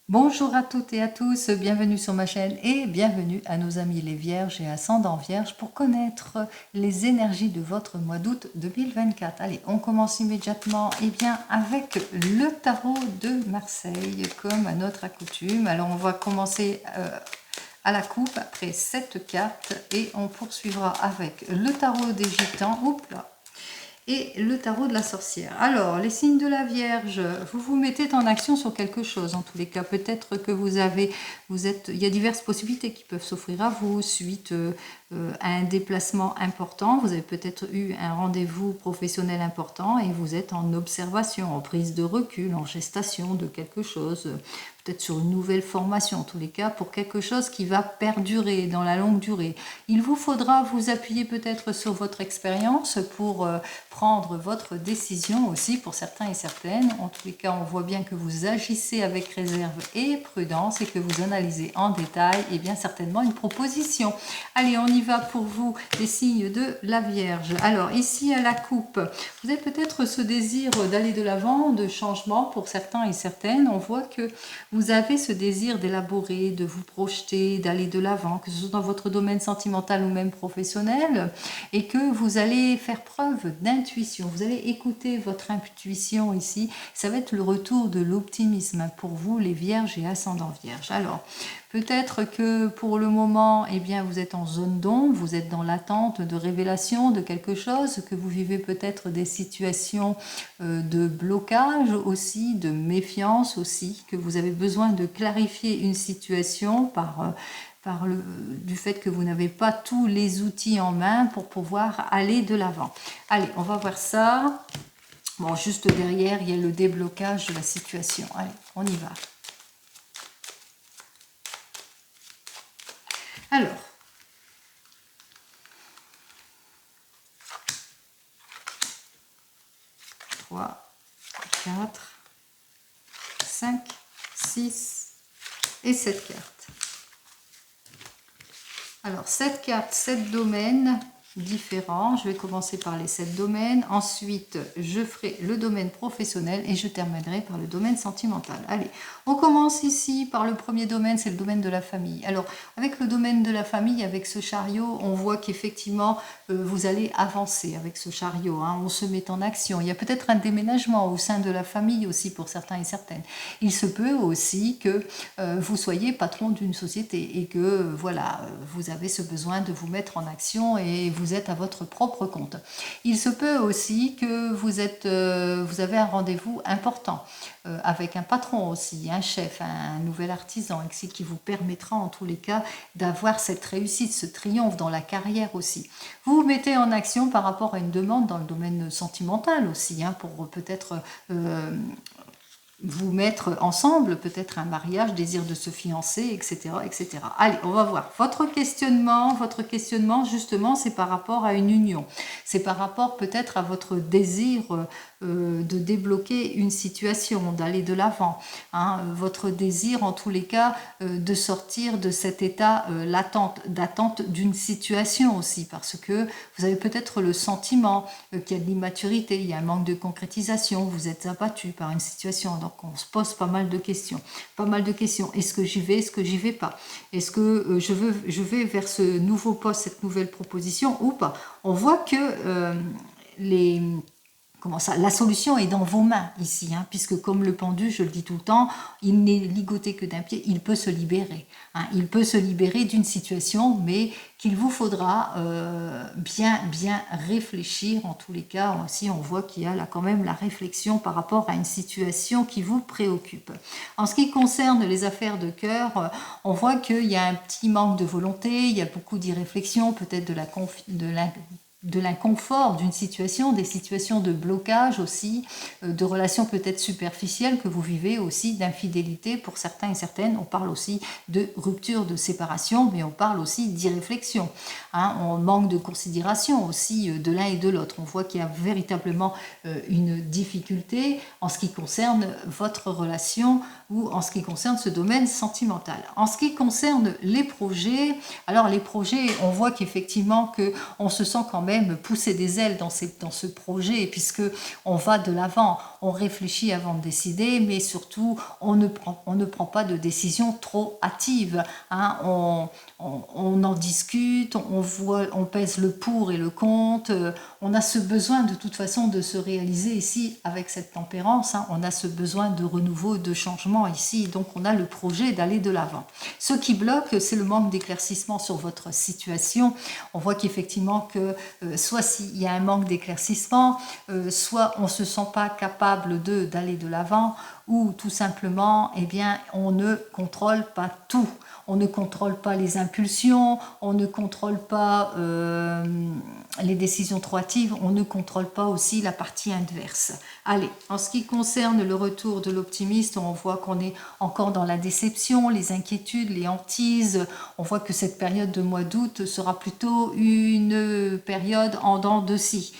Bonjour à toutes et à tous, bienvenue sur ma chaîne et bienvenue à nos amis les Vierges et ascendants Vierges pour connaître les énergies de votre mois d'août 2024. Allez, on commence immédiatement avec le tarot de Marseille, comme à notre accoutume. Alors, on va commencer à la coupe après 7 cartes et on poursuivra avec le tarot des gitans. Oups là, et le tarot de la sorcière. Alors, les signes de la Vierge, vous vous mettez en action sur quelque chose. En tous les cas, peut-être que il y a diverses possibilités qui peuvent s'offrir à vous suite à un déplacement important. Vous avez peut-être eu un rendez-vous professionnel important et vous êtes en observation, en prise de recul, en gestation de quelque chose. Peut-être sur une nouvelle formation, en tous les cas, pour quelque chose qui va perdurer dans la longue durée. Il vous faudra vous appuyer peut-être sur votre expérience pour prendre votre décision aussi pour certains et certaines. En tous les cas, on voit bien que vous agissez avec réserve et prudence et que vous analysez en détail et bien certainement une proposition. Allez, on y va pour vous, les signes de la Vierge. Alors, ici à la coupe, vous avez peut-être ce désir d'aller de l'avant, de changement pour certains et certaines. On voit que vous avez ce désir d'élaborer, de vous projeter, d'aller de l'avant, que ce soit dans votre domaine sentimental ou même professionnel, et que vous allez faire preuve d'intuition. Vous allez écouter votre intuition ici. Ça va être le retour de l'optimisme pour vous, les Vierges et ascendants Vierges. Alors, peut-être que pour le moment, vous êtes en zone d'ombre, vous êtes dans l'attente de révélation de quelque chose, que vous vivez peut-être des situations de blocage aussi, de méfiance aussi, que vous avez besoin de clarifier une situation du fait que vous n'avez pas tous les outils en main pour pouvoir aller de l'avant. Allez, on va voir ça. Bon, juste derrière, il y a le déblocage de la situation. Allez, on y va. Alors, 3, 4, 5, 6 et 7 cartes. Alors, 7 cartes, 7 domaines différents. Je vais commencer par les 7 domaines. Ensuite, je ferai le domaine professionnel et je terminerai par le domaine sentimental. Allez, on commence ici par le premier domaine, c'est le domaine de la famille. Alors, avec le domaine de la famille, avec ce chariot, on voit qu'effectivement, vous allez avancer avec ce chariot. Hein, on se met en action. Il y a peut-être un déménagement au sein de la famille aussi pour certains et certaines. Il se peut aussi que vous soyez patron d'une société et que, voilà, vous avez ce besoin de vous mettre en action et vous êtes à votre propre compte. Il se peut aussi que vous avez un rendez-vous important avec un patron aussi, un chef, un nouvel artisan, qui vous permettra en tous les cas d'avoir cette réussite, ce triomphe dans la carrière aussi. Vous vous mettez en action par rapport à une demande dans le domaine sentimental aussi, hein, pour peut-être vous mettre ensemble, peut-être un mariage, désir de se fiancer, etc., etc. Allez, on va voir. Votre questionnement, justement, c'est par rapport à une union. C'est par rapport peut-être à votre désir de débloquer une situation, d'aller de l'avant. Hein, votre désir, en tous les cas, de sortir de cet état d'attente d'une situation aussi, parce que vous avez peut-être le sentiment qu'il y a de l'immaturité, il y a un manque de concrétisation, vous êtes abattu par une situation. Donc on se pose pas mal de questions. Est-ce que j'y vais, est-ce que j'y vais pas? Est-ce que je vais vers ce nouveau poste, cette nouvelle proposition ou pas? On voit que la solution est dans vos mains ici, hein, puisque comme le pendu, je le dis tout le temps, il n'est ligoté que d'un pied, il peut se libérer. Hein, il peut se libérer d'une situation, mais qu'il vous faudra bien réfléchir. En tous les cas, aussi, on voit qu'il y a là quand même la réflexion par rapport à une situation qui vous préoccupe. En ce qui concerne les affaires de cœur, on voit qu'il y a un petit manque de volonté, il y a beaucoup d'irréflexion, peut-être de l'inconfort d'une situation, des situations de blocage aussi, de relations peut-être superficielles que vous vivez aussi, d'infidélité pour certains et certaines. On parle aussi de rupture, de séparation, mais on parle aussi d'irréflexion. Hein, on manque de considération aussi de l'un et de l'autre. On voit qu'il y a véritablement une difficulté en ce qui concerne votre relation ou en ce qui concerne ce domaine sentimental. En ce qui concerne les projets, alors les projets, on voit qu'effectivement on se sent quand même même pousser des ailes dans ce projet, puisque on va de l'avant, on réfléchit avant de décider, mais surtout on ne prend pas de décision trop hâtive, hein. On en discute, on pèse le pour et le contre, on a ce besoin de toute façon de se réaliser ici avec cette tempérance, hein. On a ce besoin de renouveau, de changement ici, donc on a le projet d'aller de l'avant. Ce qui bloque, c'est le manque d'éclaircissement sur votre situation. On voit qu'effectivement que soit s'il y a un manque d'éclaircissement, soit on ne se sent pas capable d'aller de l'avant, ou tout simplement, eh bien, on ne contrôle pas tout. On ne contrôle pas les impulsions, on ne contrôle pas les décisions trop hâtives, on ne contrôle pas aussi la partie inverse. Allez, en ce qui concerne le retour de l'optimiste, on voit qu'on est encore dans la déception, les inquiétudes, les hantises. On voit que cette période de mois d'août sera plutôt une période en dents de scie.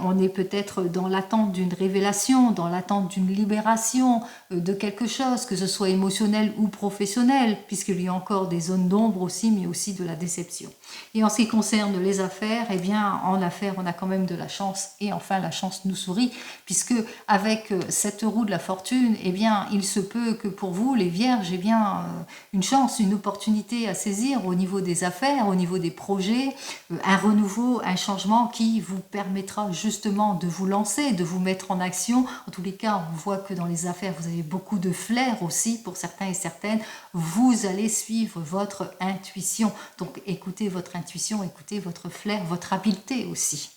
On est peut-être dans l'attente d'une révélation, dans l'attente d'une libération de quelque chose, que ce soit émotionnel ou professionnel, puisqu'il y a encore des zones d'ombre aussi, mais aussi de la déception. Et en ce qui concerne les affaires, eh bien, en affaires, on a quand même de la chance, et enfin, la chance nous sourit, puisque avec cette roue de la fortune, eh bien, il se peut que pour vous, les vierges, eh bien, une chance, une opportunité à saisir au niveau des affaires, au niveau des projets, un renouveau, un changement qui vous permettra justement de vous lancer, de vous mettre en action. En tous les cas, on voit que dans les affaires, vous avez beaucoup de flair aussi pour certains et certaines. Vous allez suivre votre intuition. Donc écoutez votre intuition, écoutez votre flair, votre habileté aussi.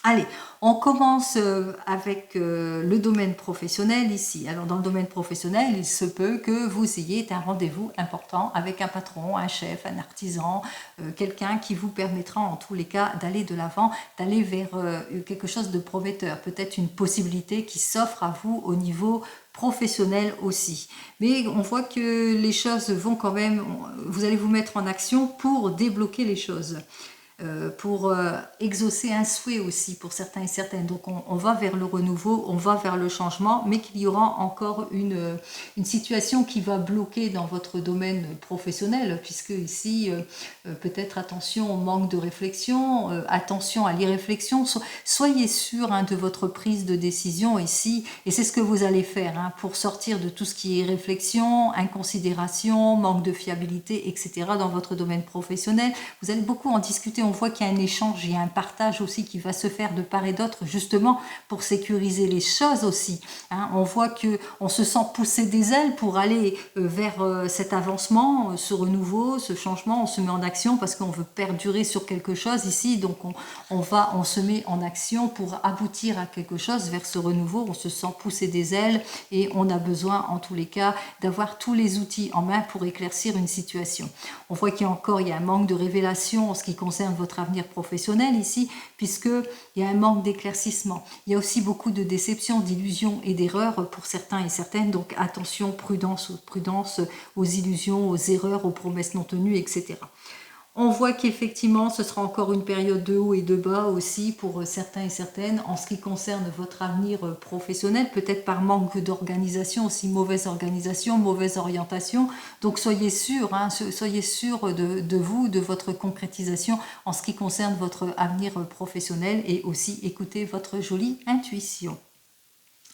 Allez, on commence avec le domaine professionnel ici. Alors dans le domaine professionnel, il se peut que vous ayez un rendez-vous important avec un patron, un chef, un artisan, quelqu'un qui vous permettra en tous les cas d'aller de l'avant, d'aller vers quelque chose de prometteur, peut-être une possibilité qui s'offre à vous au niveau professionnel aussi. Mais on voit que les choses vont quand même, vous allez vous mettre en action pour débloquer les choses. Pour exaucer un souhait aussi pour certains et certaines. Donc on va vers le renouveau, on va vers le changement, mais qu'il y aura encore une situation qui va bloquer dans votre domaine professionnel, puisque ici, peut-être attention au manque de réflexion, attention à l'irréflexion. Soyez sûr de votre prise de décision ici, et c'est ce que vous allez faire pour sortir de tout ce qui est réflexion, inconsidération, manque de fiabilité, etc. dans votre domaine professionnel. Vous allez beaucoup en discuter. On voit qu'il y a un échange, il y a un partage aussi qui va se faire de part et d'autre, justement pour sécuriser les choses aussi. On voit qu'on se sent pousser des ailes pour aller vers cet avancement, ce renouveau, ce changement. On se met en action parce qu'on veut perdurer sur quelque chose ici. Donc on se met en action pour aboutir à quelque chose vers ce renouveau. On se sent pousser des ailes et on a besoin en tous les cas d'avoir tous les outils en main pour éclaircir une situation. On voit qu'il y a un manque de révélation en ce qui concerne votre avenir professionnel ici, puisqu'il y a un manque d'éclaircissement. Il y a aussi beaucoup de déceptions, d'illusions et d'erreurs pour certains et certaines, donc attention, prudence aux illusions, aux erreurs, aux promesses non tenues, etc. On voit qu'effectivement, ce sera encore une période de haut et de bas aussi pour certains et certaines en ce qui concerne votre avenir professionnel, peut-être par manque d'organisation, aussi mauvaise organisation, mauvaise orientation. Donc soyez sûr de vous, de votre concrétisation en ce qui concerne votre avenir professionnel et aussi écoutez votre jolie intuition.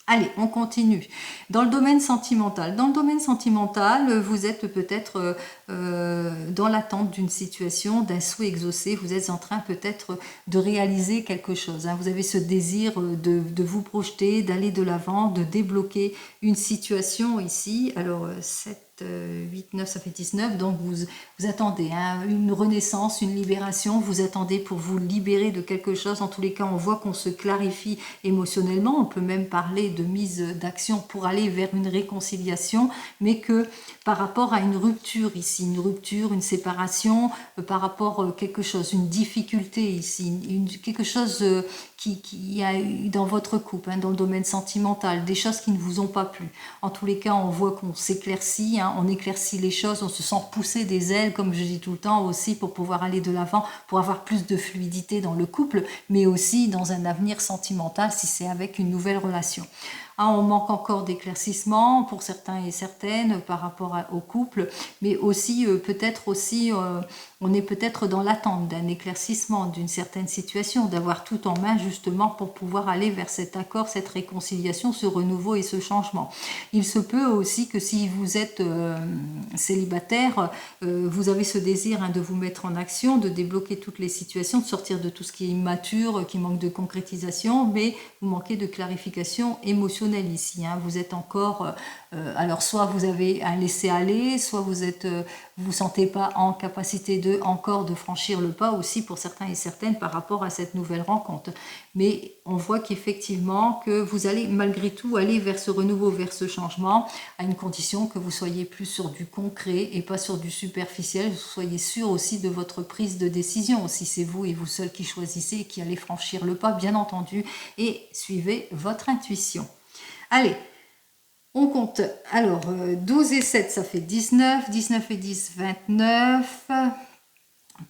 Allez, on continue. Dans le domaine sentimental. Dans le domaine sentimental, vous êtes peut-être dans l'attente d'une situation, d'un souhait exaucé. Vous êtes en train peut-être de réaliser quelque chose. Vous avez ce désir de vous projeter, d'aller de l'avant, de débloquer une situation ici. Alors, 7, 8, 9, ça fait 19, donc vous attendez une renaissance, une libération, vous attendez pour vous libérer de quelque chose. En tous les cas, on voit qu'on se clarifie émotionnellement, on peut même parler de mise d'action pour aller vers une réconciliation, mais que par rapport à une rupture ici, une rupture, une séparation, par rapport à quelque chose, une difficulté ici, quelque chose qui y a eu dans votre couple, dans le domaine sentimental, des choses qui ne vous ont pas plu. En tous les cas, on voit qu'on s'éclaircit, on éclaircit les choses, on se sent pousser des ailes, comme je dis tout le temps aussi, pour pouvoir aller de l'avant, pour avoir plus de fluidité dans le couple, mais aussi dans un avenir sentimental si c'est avec une nouvelle relation. Ah, on manque encore d'éclaircissement pour certains et certaines par rapport au couple, mais aussi peut-être aussi on est peut-être dans l'attente d'un éclaircissement d'une certaine situation, d'avoir tout en main justement pour pouvoir aller vers cet accord, cette réconciliation, ce renouveau et ce changement. Il se peut aussi que si vous êtes célibataire, vous avez ce désir de vous mettre en action, de débloquer toutes les situations, de sortir de tout ce qui est immature, qui manque de concrétisation, mais vous manquez de clarification émotionnelle ici. Vous êtes encore, alors soit vous avez un laisser-aller, soit vous êtes, vous sentez pas en capacité encore de franchir le pas aussi pour certains et certaines par rapport à cette nouvelle rencontre. Mais on voit qu'effectivement que vous allez malgré tout aller vers ce renouveau, vers ce changement, à une condition que vous soyez plus sur du concret et pas sur du superficiel. Vous soyez sûr aussi de votre prise de décision. Si c'est vous et vous seul qui choisissez et qui allez franchir le pas, bien entendu, et suivez votre intuition. Allez, on compte. Alors, 12 et 7, ça fait 19. 19 et 10, 29.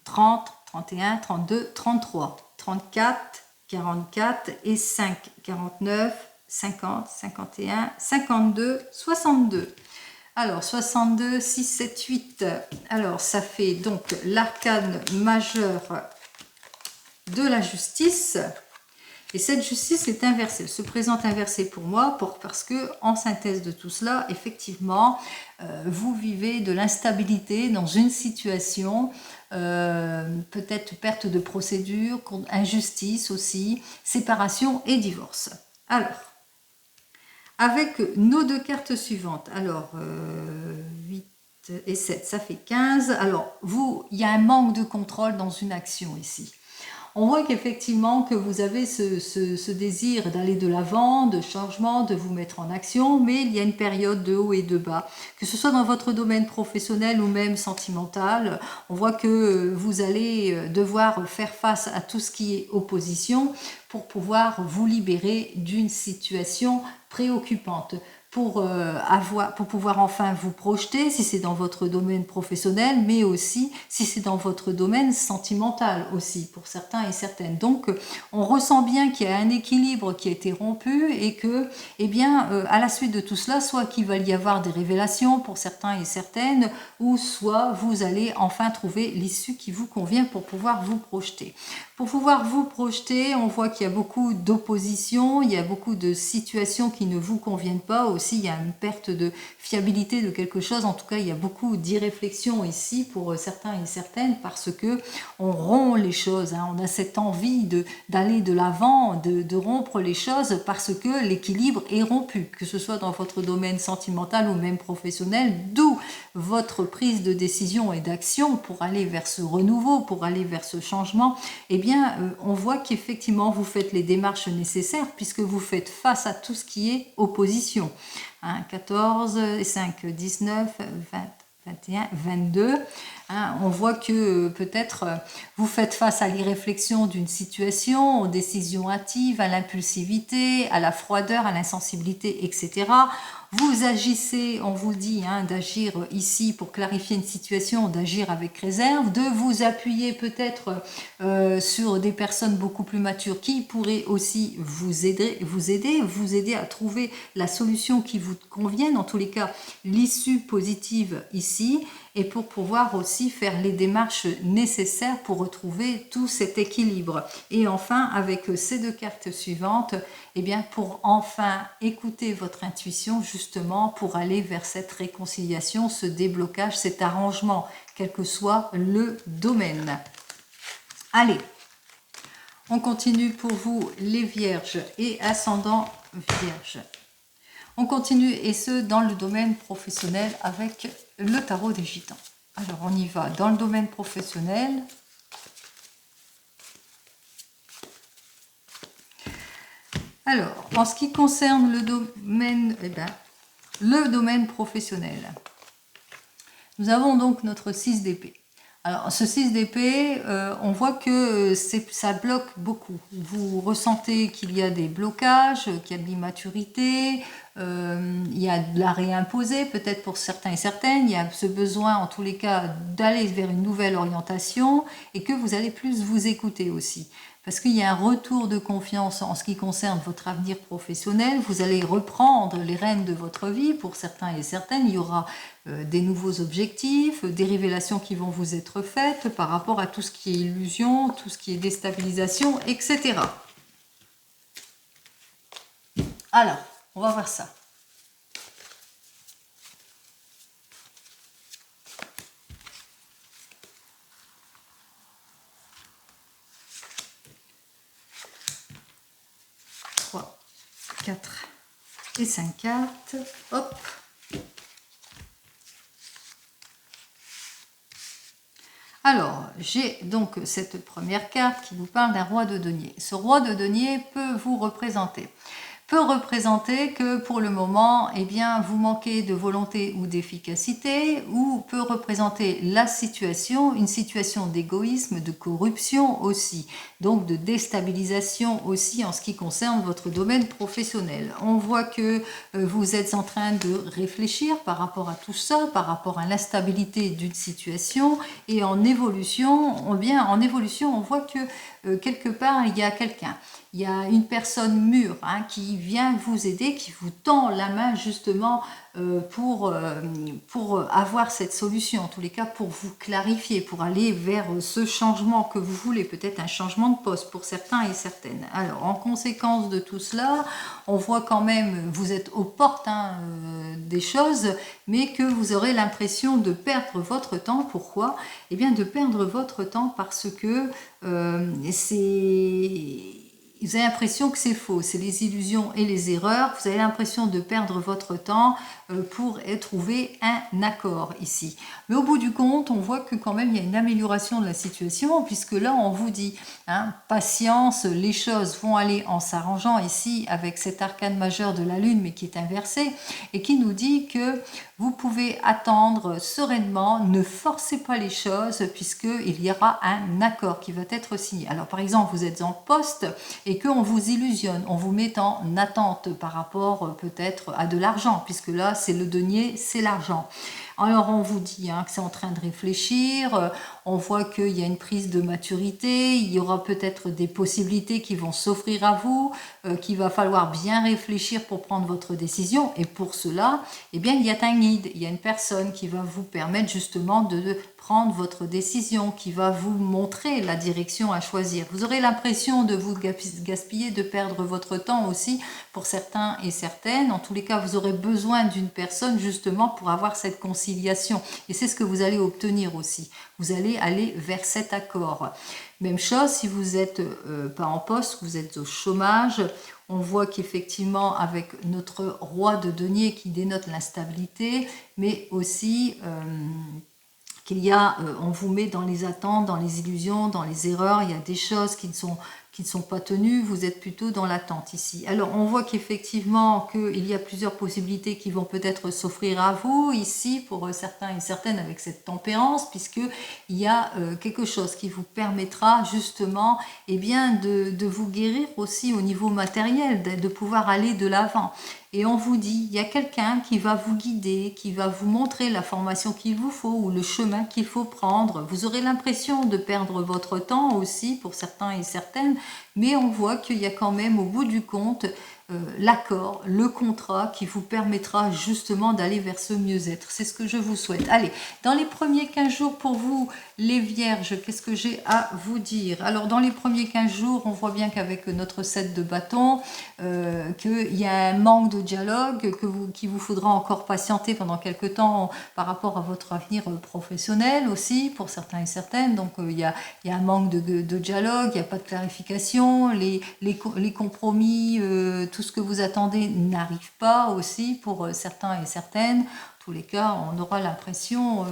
30, 31, 32, 33, 34, 44 et 5, 49, 50, 51, 52, 62. Alors, 62, 6, 7, 8. Alors, ça fait donc l'arcane majeur de la justice. Et cette justice est inversée, elle se présente inversée pour moi parce que, en synthèse de tout cela, effectivement, vous vivez de l'instabilité dans une situation, peut-être perte de procédure, injustice aussi, séparation et divorce. Alors, avec nos deux cartes suivantes, alors 8 et 7, ça fait 15. Alors, il y a un manque de contrôle dans une action ici. On voit qu'effectivement que vous avez ce désir d'aller de l'avant, de changement, de vous mettre en action, mais il y a une période de haut et de bas, que ce soit dans votre domaine professionnel ou même sentimental. On voit que vous allez devoir faire face à tout ce qui est opposition pour pouvoir vous libérer d'une situation préoccupante. Pour pouvoir enfin vous projeter, si c'est dans votre domaine professionnel, mais aussi si c'est dans votre domaine sentimental aussi, pour certains et certaines. Donc, on ressent bien qu'il y a un équilibre qui a été rompu et que, eh bien, à la suite de tout cela, soit qu'il va y avoir des révélations pour certains et certaines, ou soit vous allez enfin trouver l'issue qui vous convient pour pouvoir vous projeter. Pour pouvoir vous projeter, on voit qu'il y a beaucoup d'opposition, il y a beaucoup de situations qui ne vous conviennent pas. Aussi, il y a une perte de fiabilité de quelque chose. En tout cas, il y a beaucoup d'irréflexion ici pour certains et certaines parce que on rompt les choses. On a cette envie d'aller de l'avant, de rompre les choses parce que l'équilibre est rompu, que ce soit dans votre domaine sentimental ou même professionnel, d'où votre prise de décision et d'action pour aller vers ce renouveau, pour aller vers ce changement. Eh bien, on voit qu'effectivement, vous faites les démarches nécessaires puisque vous faites face à tout ce qui est opposition. 14 et 5, 19, 20, 21, 22. On voit que peut-être vous faites face à l'irréflexion d'une situation, aux décisions hâtives, à l'impulsivité, à la froideur, à l'insensibilité, etc. Vous agissez, on vous dit d'agir ici pour clarifier une situation, d'agir avec réserve, de vous appuyer peut-être sur des personnes beaucoup plus matures qui pourraient aussi vous aider à trouver la solution qui vous convienne, en tous les cas l'issue positive ici, et pour pouvoir aussi faire les démarches nécessaires pour retrouver tout cet équilibre. Et enfin, avec ces deux cartes suivantes, eh bien, pour enfin écouter votre intuition, justement, pour aller vers cette réconciliation, ce déblocage, cet arrangement, quel que soit le domaine. Allez, on continue pour vous, les vierges et ascendants vierges. On continue, et ce, dans le domaine professionnel avec le tarot des gitans. Alors, on y va dans le domaine professionnel. Alors, en ce qui concerne le domaine professionnel, nous avons donc notre 6 d'épée. Alors, ce 6 d'épée, on voit que ça bloque beaucoup. Vous ressentez qu'il y a des blocages, qu'il y a de l'immaturité, il y a de la réimposer peut-être pour certains et certaines. Il y a ce besoin, en tous les cas, d'aller vers une nouvelle orientation et que vous allez plus vous écouter aussi. parce qu'il y a un retour de confiance en ce qui concerne votre avenir professionnel. Vous allez reprendre les rênes de votre vie pour certains et certaines. Il y aura des nouveaux objectifs, des révélations qui vont vous être faites par rapport à tout ce qui est illusion, tout ce qui est déstabilisation, etc. Alors, on va voir ça. Trois, 4 et 5 cartes. Hop. Alors, j'ai donc cette première carte qui vous parle d'un roi de denier. Ce roi de denier peut vous représenter. Peut représenter que pour le moment, eh bien, vous manquez de volonté ou d'efficacité, ou peut représenter la situation, une situation d'égoïsme, de corruption aussi, donc de déstabilisation aussi en ce qui concerne votre domaine professionnel. On voit que vous êtes en train de réfléchir par rapport à tout ça, par rapport à l'instabilité d'une situation, et en évolution, on voit que quelque part, il y a quelqu'un. Il y a une personne mûre qui vient vous aider, qui vous tend la main justement pour avoir cette solution, en tous les cas pour vous clarifier, pour aller vers ce changement que vous voulez, peut-être un changement de poste pour certains et certaines. Alors en conséquence de tout cela, on voit quand même, vous êtes aux portes des choses, mais que vous aurez l'impression de perdre votre temps. Pourquoi? Eh bien de perdre votre temps parce que vous avez l'impression que c'est faux, c'est les illusions et les erreurs. Vous avez l'impression de perdre votre temps pour trouver un accord ici. Mais au bout du compte, on voit que quand même il y a une amélioration de la situation, puisque là on vous dit, patience, les choses vont aller en s'arrangeant ici avec cet arcane majeur de la lune, mais qui est inversé, et qui nous dit que vous pouvez attendre sereinement, ne forcez pas les choses, puisqu'il y aura un accord qui va être signé. Alors par exemple, vous êtes en poste et qu'on vous illusionne, on vous met en attente par rapport peut-être à de l'argent, puisque là c'est le denier, c'est l'argent. Alors on vous dit que c'est en train de réfléchir, on voit qu'il y a une prise de maturité, il y aura peut-être des possibilités qui vont s'offrir à vous, qu'il va falloir bien réfléchir pour prendre votre décision, et pour cela, eh bien, il y a un guide, il y a une personne qui va vous permettre justement de prendre votre décision, qui va vous montrer la direction à choisir. Vous aurez l'impression de vous gaspiller, de perdre votre temps aussi pour certains et certaines. En tous les cas, vous aurez besoin d'une personne justement pour avoir cette conciliation. Et c'est ce que vous allez obtenir aussi. Vous allez aller vers cet accord. Même chose si vous n'êtes pas en poste, vous êtes au chômage. On voit qu'effectivement, avec notre roi de denier qui dénote l'instabilité, mais aussi qu'il y a, on vous met dans les attentes, dans les illusions, dans les erreurs, il y a des choses qui ne sont pas tenues, vous êtes plutôt dans l'attente ici. Alors on voit qu'effectivement qu'il y a plusieurs possibilités qui vont peut-être s'offrir à vous ici pour certains et certaines avec cette tempérance, puisqu'il y a quelque chose qui vous permettra justement de vous guérir aussi au niveau matériel, de pouvoir aller de l'avant. Et on vous dit, il y a quelqu'un qui va vous guider, qui va vous montrer la formation qu'il vous faut ou le chemin qu'il faut prendre. Vous aurez l'impression de perdre votre temps aussi pour certains et certaines, mais on voit qu'il y a quand même au bout du compte l'accord, le contrat qui vous permettra justement d'aller vers ce mieux-être. C'est ce que je vous souhaite. Allez, dans les premiers 15 jours pour vous, les vierges, qu'est-ce que j'ai à vous dire? Alors, dans les premiers 15 jours, on voit bien qu'avec notre 7 de bâton, qu'il y a un manque de dialogue, qu'il vous faudra encore patienter pendant quelques temps par rapport à votre avenir professionnel aussi, pour certains et certaines. Donc, il y a un manque de dialogue, il n'y a pas de clarification, les compromis, tout ce que vous attendez n'arrive pas aussi pour certains et certaines. En tous les cas, on aura l'impression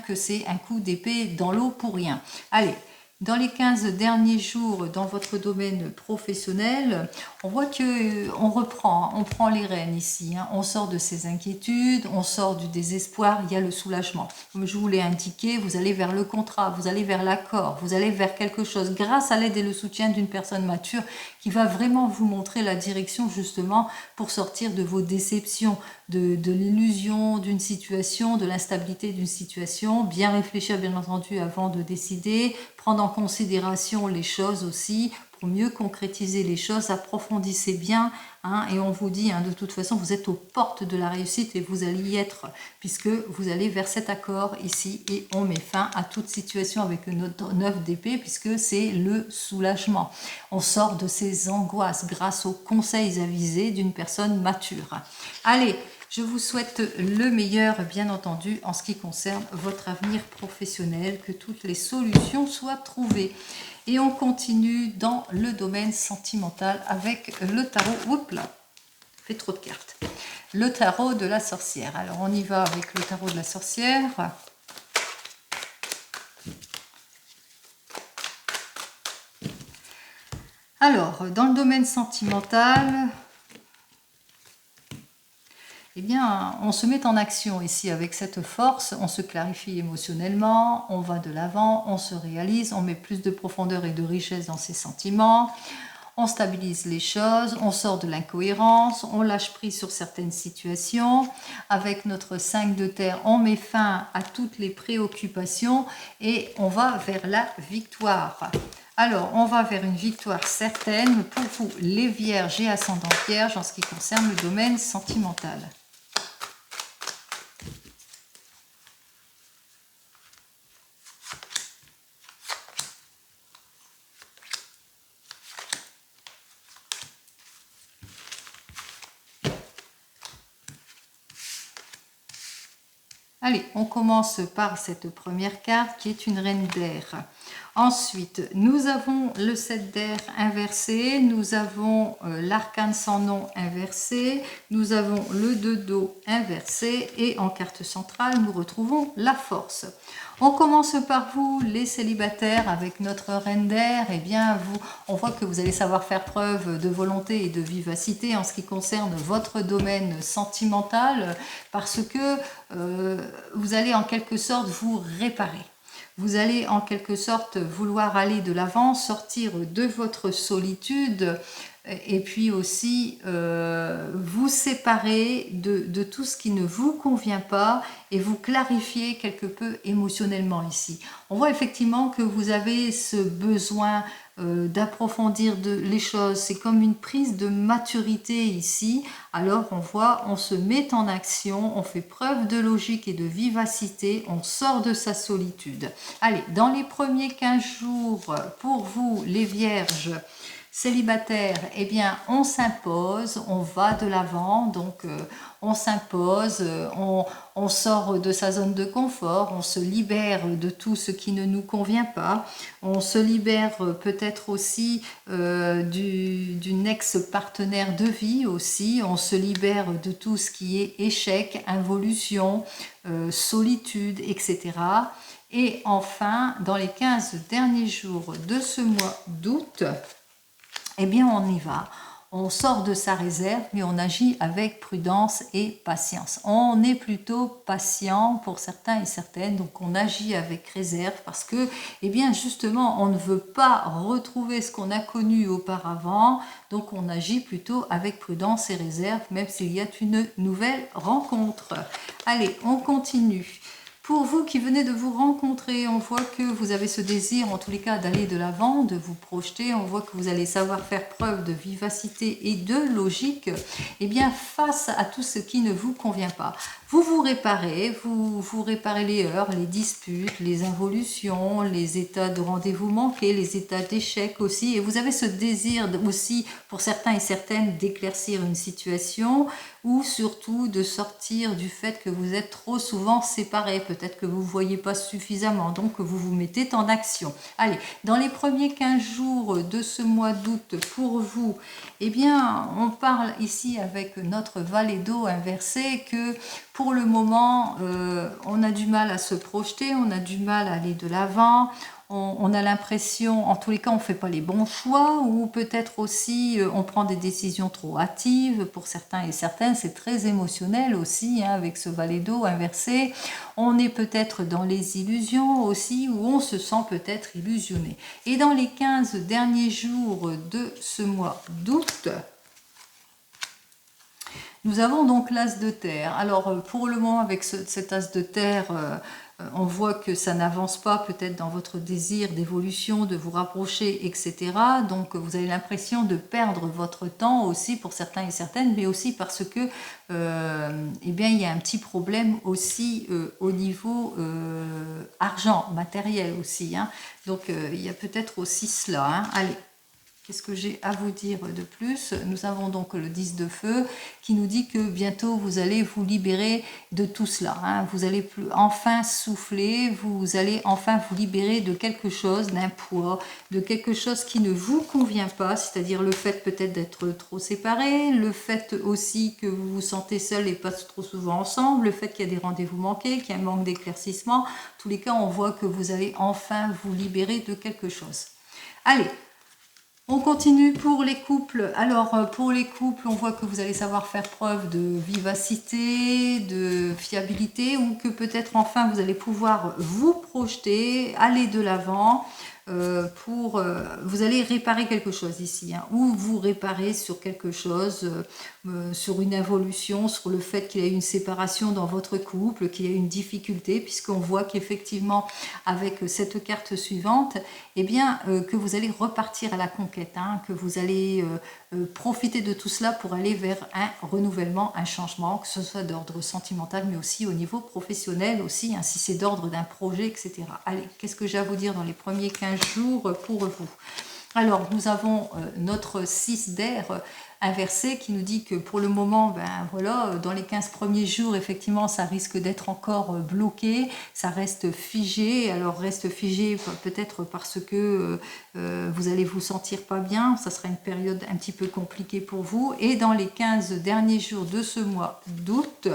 que c'est un coup d'épée dans l'eau pour rien. Allez, dans les 15 derniers jours dans votre domaine professionnel, on voit qu'on reprend, on prend les rênes ici, on sort de ses inquiétudes, on sort du désespoir, il y a le soulagement. Comme je vous l'ai indiqué, vous allez vers le contrat, vous allez vers l'accord, vous allez vers quelque chose grâce à l'aide et le soutien d'une personne mature qui va vraiment vous montrer la direction justement pour sortir de vos déceptions, de l'illusion d'une situation, de l'instabilité d'une situation, bien réfléchir bien entendu avant de décider, prendre en considération les choses aussi, pour mieux concrétiser les choses, approfondissez bien, hein, et on vous dit, hein, de toute façon, vous êtes aux portes de la réussite et vous allez y être, puisque vous allez vers cet accord ici, et on met fin à toute situation avec notre 9 d'épée, puisque c'est le soulagement. On sort de ces angoisses grâce aux conseils avisés d'une personne mature. Allez, je vous souhaite le meilleur, bien entendu, en ce qui concerne votre avenir professionnel, que toutes les solutions soient trouvées. Et on continue dans le domaine sentimental avec le tarot. Oups là, fait trop de cartes. Le tarot de la sorcière. Alors on y va avec le tarot de la sorcière. Alors, dans le domaine sentimental, eh bien, on se met en action ici avec cette force, on se clarifie émotionnellement, on va de l'avant, on se réalise, on met plus de profondeur et de richesse dans ses sentiments, on stabilise les choses, on sort de l'incohérence, on lâche prise sur certaines situations. Avec notre 5 de terre, on met fin à toutes les préoccupations et on va vers la victoire. Alors, on va vers une victoire certaine pour vous, les vierges et ascendants vierges, en ce qui concerne le domaine sentimental. Allez, on commence par cette première carte qui est une reine d'air. Ensuite, nous avons le 7 d'air inversé, nous avons l'arcane sans nom inversé, nous avons le 2 d'eau inversé et en carte centrale, nous retrouvons la force. On commence par vous, les célibataires, avec notre reine d'air. Eh bien, on voit que vous allez savoir faire preuve de volonté et de vivacité en ce qui concerne votre domaine sentimental, parce que vous allez en quelque sorte vous réparer. Vous allez en quelque sorte vouloir aller de l'avant, sortir de votre solitude et puis aussi vous séparer de tout ce qui ne vous convient pas et vous clarifier quelque peu émotionnellement ici. On voit effectivement que vous avez ce besoin d'approfondir les choses, c'est comme une prise de maturité ici. Alors on voit, on se met en action, on fait preuve de logique et de vivacité, on sort de sa solitude. Allez, dans les premiers 15 jours, pour vous les vierges célibataires, eh bien on s'impose, on va de l'avant, donc on s'impose, on sort de sa zone de confort, on se libère de tout ce qui ne nous convient pas, on se libère peut-être aussi d'une ex-partenaire de vie aussi, on se libère de tout ce qui est échec, involution, solitude, etc. Et enfin, dans les 15 derniers jours de ce mois d'août, eh bien on y va. On sort de sa réserve, mais on agit avec prudence et patience. On est plutôt patient pour certains et certaines, donc on agit avec réserve parce que, eh bien justement, on ne veut pas retrouver ce qu'on a connu auparavant, donc on agit plutôt avec prudence et réserve, même s'il y a une nouvelle rencontre. Allez, on continue. Pour vous qui venez de vous rencontrer, on voit que vous avez ce désir, en tous les cas, d'aller de l'avant, de vous projeter. On voit que vous allez savoir faire preuve de vivacité et de logique. Eh bien, face à tout ce qui ne vous convient pas, vous réparez, vous réparez les heurts, les disputes, les involutions, les états de rendez-vous manqués, les états d'échec aussi. Et vous avez ce désir aussi, pour certains et certaines, d'éclaircir une situation ou surtout de sortir du fait que vous êtes trop souvent séparés. Peut-être que vous ne voyez pas suffisamment, donc vous vous mettez en action. Allez, dans les premiers 15 jours de ce mois d'août, pour vous, eh bien, on parle ici avec notre valet d'eau inversé que pour le moment, on a du mal à se projeter, on a du mal à aller de l'avant, on a l'impression, en tous les cas, on ne fait pas les bons choix, ou peut-être aussi on prend des décisions trop hâtives. Pour certains et certaines, c'est très émotionnel aussi, hein, avec ce valet d'eau inversé. On est peut-être dans les illusions aussi, où on se sent peut-être illusionné. Et dans les 15 derniers jours de ce mois d'août, nous avons donc l'as de terre. Alors pour le moment avec cet as de terre, on voit que ça n'avance pas peut-être dans votre désir d'évolution, de vous rapprocher, etc. Donc vous avez l'impression de perdre votre temps aussi pour certains et certaines, mais aussi parce que eh bien, il y a un petit problème aussi au niveau argent, matériel aussi. Hein. Donc il y a peut-être aussi cela. Hein. Allez. Qu'est-ce que j'ai à vous dire de plus? Nous avons donc le 10 de feu qui nous dit que bientôt vous allez vous libérer de tout cela. Hein. Vous allez enfin souffler, vous allez enfin vous libérer de quelque chose, d'un poids, de quelque chose qui ne vous convient pas, c'est-à-dire le fait peut-être d'être trop séparés, le fait aussi que vous vous sentez seul et pas trop souvent ensemble, le fait qu'il y a des rendez-vous manqués, qu'il y a un manque d'éclaircissement. En tous les cas, on voit que vous allez enfin vous libérer de quelque chose. Allez. On continue pour les couples. Alors, pour les couples, on voit que vous allez savoir faire preuve de vivacité, de fiabilité, ou que peut-être enfin vous allez pouvoir vous projeter, aller de l'avant. Vous allez réparer quelque chose ici, hein, ou vous réparez sur quelque chose, sur une évolution, sur le fait qu'il y a une séparation dans votre couple, qu'il y a une difficulté, puisqu'on voit qu'effectivement avec cette carte suivante, eh bien, que vous allez repartir à la conquête, hein, que vous allez profiter de tout cela pour aller vers un renouvellement, un changement, que ce soit d'ordre sentimental, mais aussi au niveau professionnel aussi, hein, si c'est d'ordre d'un projet, etc. Allez, qu'est-ce que j'ai à vous dire dans les premiers 15 jours pour vous? Alors, nous avons notre 6 d'air inversé qui nous dit que pour le moment, ben voilà, dans les 15 premiers jours, effectivement, ça risque d'être encore bloqué, ça reste figé. Alors, reste figé peut-être parce que vous allez vous sentir pas bien, ça sera une période un petit peu compliquée pour vous. Et dans les 15 derniers jours de ce mois d'août,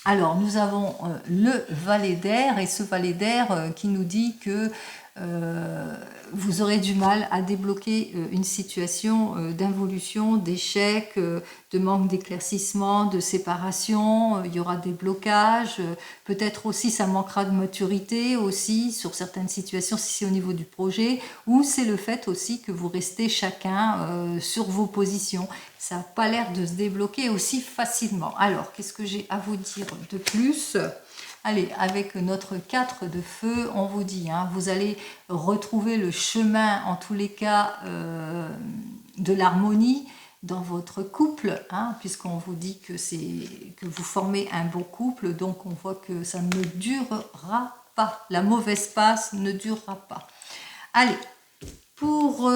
alors nous avons le valet d'air, et ce valet d'air qui nous dit que vous aurez du mal à débloquer une situation d'involution, d'échec, de manque d'éclaircissement, de séparation. Il y aura des blocages, peut-être aussi ça manquera de maturité aussi sur certaines situations si c'est au niveau du projet, ou c'est le fait aussi que vous restez chacun sur vos positions. Ça n'a pas l'air de se débloquer aussi facilement. Alors, qu'est-ce que j'ai à vous dire de plus ? Allez, avec notre 4 de feu, on vous dit, hein, vous allez retrouver le chemin, en tous les cas, de l'harmonie dans votre couple, hein, puisqu'on vous dit que vous formez un beau couple, donc on voit que ça ne durera pas. La mauvaise passe ne durera pas. Allez, pour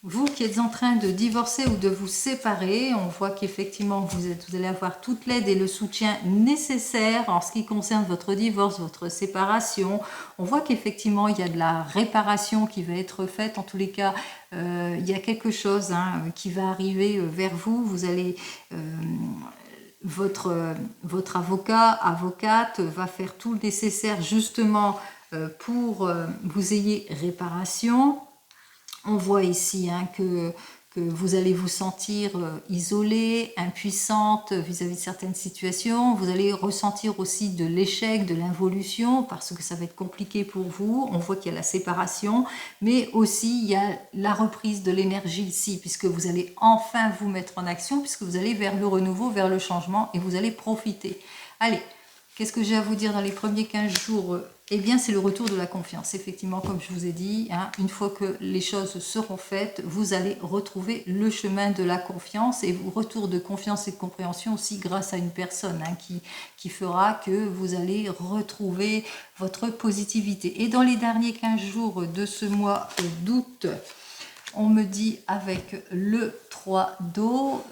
vous qui êtes en train de divorcer ou de vous séparer, on voit qu'effectivement vous allez avoir toute l'aide et le soutien nécessaire en ce qui concerne votre divorce, votre séparation. On voit qu'effectivement il y a de la réparation qui va être faite. En tous les cas, il y a quelque chose qui va arriver vers vous. Vous allez... votre avocate va faire tout le nécessaire justement pour vous ayez réparation. On voit ici que vous allez vous sentir isolée, impuissante vis-à-vis de certaines situations. Vous allez ressentir aussi de l'échec, de l'involution, parce que ça va être compliqué pour vous. On voit qu'il y a la séparation, mais aussi il y a la reprise de l'énergie ici, puisque vous allez enfin vous mettre en action, puisque vous allez vers le renouveau, vers le changement, et vous allez profiter. Allez, qu'est-ce que j'ai à vous dire dans les premiers 15 jours ? Eh bien, c'est le retour de la confiance. Effectivement, comme je vous ai dit, hein, une fois que les choses seront faites, vous allez retrouver le chemin de la confiance et retour de confiance et de compréhension aussi grâce à une personne qui fera que vous allez retrouver votre positivité. Et dans les derniers 15 jours de ce mois d'août, on me dit avec le 3 d'eau,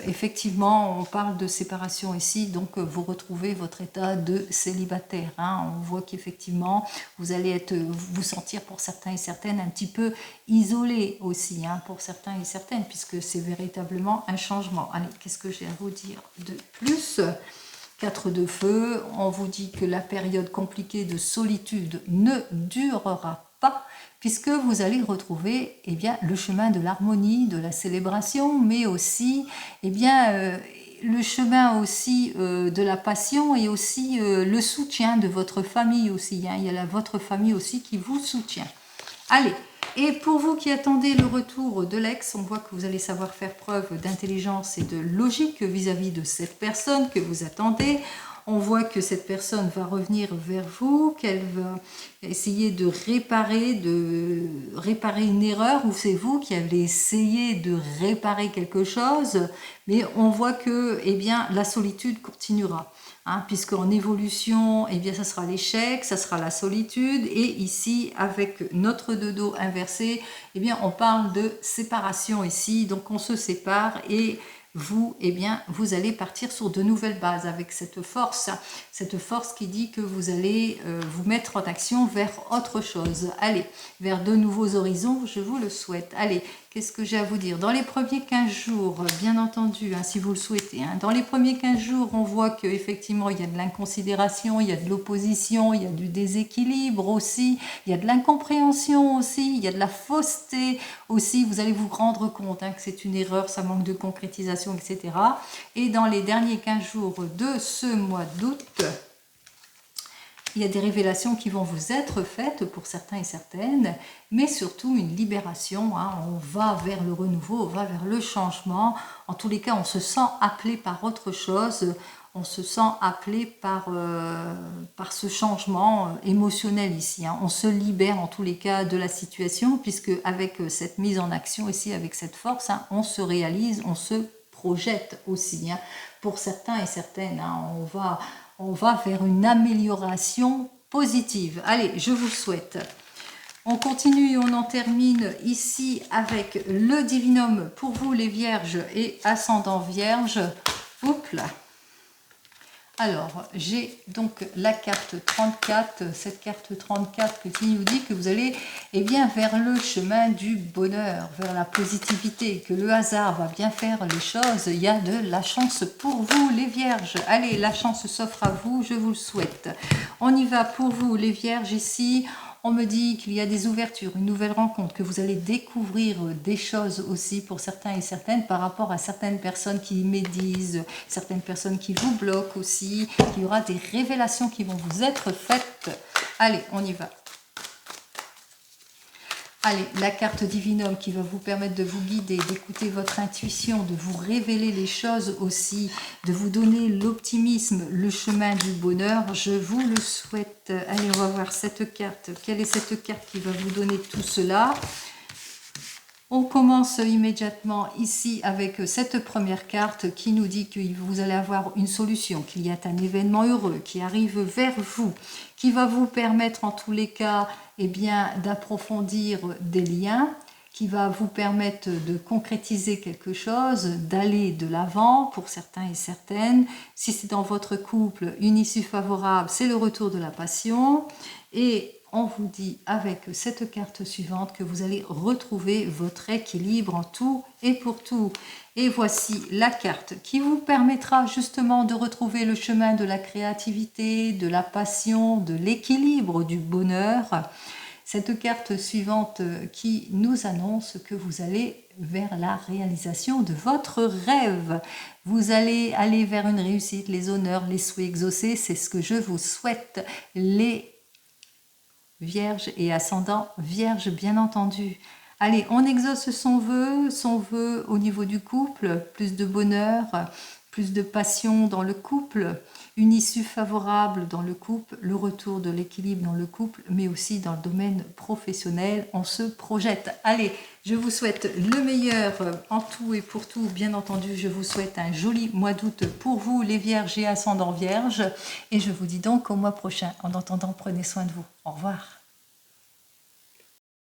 effectivement, on parle de séparation ici, donc vous retrouvez votre état de célibataire. Hein. On voit qu'effectivement, vous allez vous sentir pour certains et certaines un petit peu isolé aussi, hein, pour certains et certaines, puisque c'est véritablement un changement. Allez, qu'est-ce que j'ai à vous dire de plus ? 4 de feu, on vous dit que la période compliquée de solitude ne durera pas, puisque vous allez retrouver le chemin de l'harmonie, de la célébration, mais aussi le chemin aussi de la passion et aussi le soutien de votre famille aussi. Hein. Il y a votre famille aussi qui vous soutient. Allez, et pour vous qui attendez le retour de l'ex, on voit que vous allez savoir faire preuve d'intelligence et de logique vis-à-vis de cette personne que vous attendez. On voit que cette personne va revenir vers vous, qu'elle va essayer de réparer une erreur, ou c'est vous qui avez essayé de réparer quelque chose, mais on voit que eh bien, la solitude continuera. Hein, puisqu'en évolution, eh bien, ça sera l'échec, ça sera la solitude, et ici, avec notre dodo inversé, eh bien, on parle de séparation ici, donc on se sépare, et vous, eh bien, vous allez partir sur de nouvelles bases avec cette force qui dit que vous allez vous mettre en action vers autre chose. Allez, vers de nouveaux horizons, je vous le souhaite. Allez, qu'est-ce que j'ai à vous dire? Dans les premiers 15 jours, bien entendu, hein, si vous le souhaitez, hein, dans les premiers 15 jours, on voit qu'effectivement, il y a de l'inconsidération, il y a de l'opposition, il y a du déséquilibre aussi, il y a de l'incompréhension aussi, il y a de la fausseté aussi. Vous allez vous rendre compte hein, que c'est une erreur, ça manque de concrétisation, etc. Et dans les derniers 15 jours de ce mois d'août, il y a des révélations qui vont vous être faites pour certains et certaines, mais surtout une libération. Hein. On va vers le renouveau, on va vers le changement. En tous les cas, on se sent appelé par autre chose. On se sent appelé par ce changement émotionnel ici. Hein. On se libère en tous les cas de la situation, puisque avec cette mise en action ici, avec cette force, hein, on se réalise, on se projette aussi. Hein. Pour certains et certaines, hein, on va vers une amélioration positive. Allez, je vous souhaite. On continue et on en termine ici avec le divinum pour vous les vierges et ascendant vierge. Oups là. Alors, j'ai donc la carte 34, cette carte 34 qui nous dit que vous allez eh bien, vers le chemin du bonheur, vers la positivité, que le hasard va bien faire les choses. Il y a de la chance pour vous, les vierges. Allez, la chance s'offre à vous, je vous le souhaite. On y va pour vous, les vierges, ici. On me dit qu'il y a des ouvertures, une nouvelle rencontre, que vous allez découvrir des choses aussi pour certains et certaines par rapport à certaines personnes qui médisent, certaines personnes qui vous bloquent aussi. Il y aura des révélations qui vont vous être faites. Allez, on y va. Allez, la carte divinum qui va vous permettre de vous guider, d'écouter votre intuition, de vous révéler les choses aussi, de vous donner l'optimisme, le chemin du bonheur. Je vous le souhaite. Allez, on va voir cette carte. Quelle est cette carte qui va vous donner tout cela? On commence immédiatement ici avec cette première carte qui nous dit que vous allez avoir une solution, qu'il y a un événement heureux qui arrive vers vous, qui va vous permettre en tous les cas eh bien, d'approfondir des liens, qui va vous permettre de concrétiser quelque chose, d'aller de l'avant pour certains et certaines. Si c'est dans votre couple, une issue favorable, c'est le retour de la passion. Et on vous dit avec cette carte suivante que vous allez retrouver votre équilibre en tout et pour tout. Et voici la carte qui vous permettra justement de retrouver le chemin de la créativité, de la passion, de l'équilibre, du bonheur. Cette carte suivante qui nous annonce que vous allez vers la réalisation de votre rêve. Vous allez aller vers une réussite, les honneurs, les souhaits exaucés. C'est ce que je vous souhaite, les Vierge et ascendant Vierge, bien entendu. Allez, on exauce son vœu au niveau du couple, plus de bonheur, plus de passion dans le couple, une issue favorable dans le couple, le retour de l'équilibre dans le couple, mais aussi dans le domaine professionnel, on se projette. Allez, je vous souhaite le meilleur en tout et pour tout, bien entendu, je vous souhaite un joli mois d'août pour vous, les Vierges et ascendants Vierges, et je vous dis donc au mois prochain. En attendant, prenez soin de vous. Au revoir.